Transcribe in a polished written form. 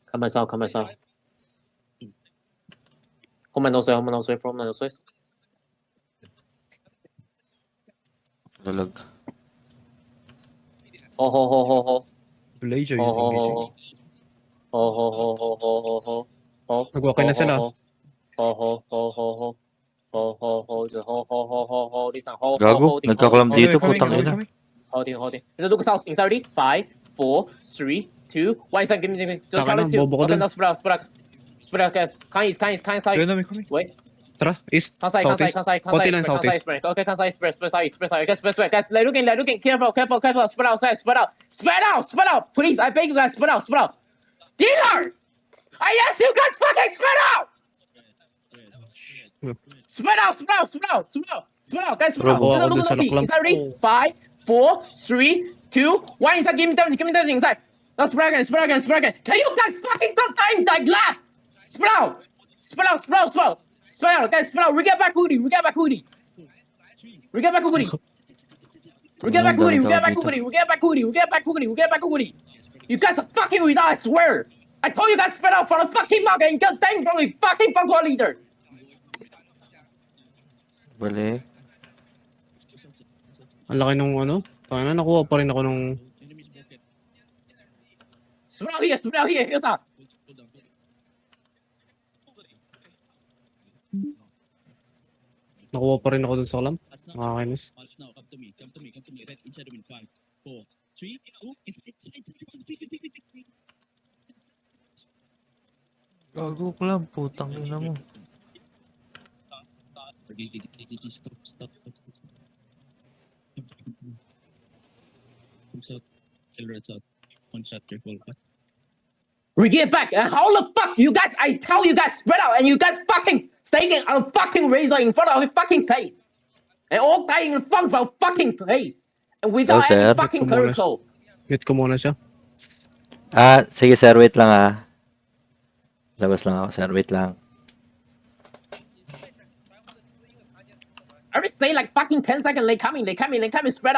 Come myself. Hold my nose way, from my nose way. Dalag. Ho. Blazer using vision. Ho. Nag-walk-in na sila. Ho. Gago, nagkakalam dito, putang ina. Holding. Look south inside ready. 5, 4, 3, 2, 1. Inside, give me. Just count it. bobo ko Okay, dun. now spread out, guys. Kind. Kami. Wait. Tara, east, Kansai. Konti lang southeast. Okay, Kansai, spread. Guys, looking. Careful. Spread out. Please, I beg you guys, spread out. Dealer! I ask you guys, fucking spread out! Spread out. Guys, spread out. Look, inside ready. 5, 4, 3, 2, 1. Inside, give me damage inside. Now spread again. Can you guys fucking stop dying like that? Spread out, guys, spread out. We get back hoodie. You guys are fucking retarded, I swear. I told you guys spread out for the fucking market and just dang from the fucking Bangladesh leader. Balik. Ang laki nung ano. Tangina, nakuha pa rin ako nung... Spread out here. Here's up. Nakuha pa rin ako dun sa kalam. Nakakainis. Gago ko lang, putang ina mo. Stop. One shot, careful. We get back. And how the fuck you guys? I tell you guys spread out, and you guys fucking staying on a fucking razor in front of the fucking face, and all dying in front of our fucking face, and without sir. any fucking clerical. Mute ko muna siya. Sige sir, wait lang Labas lang ako sir, wait lang. I just say like fucking 10 seconds. They coming. Spread out.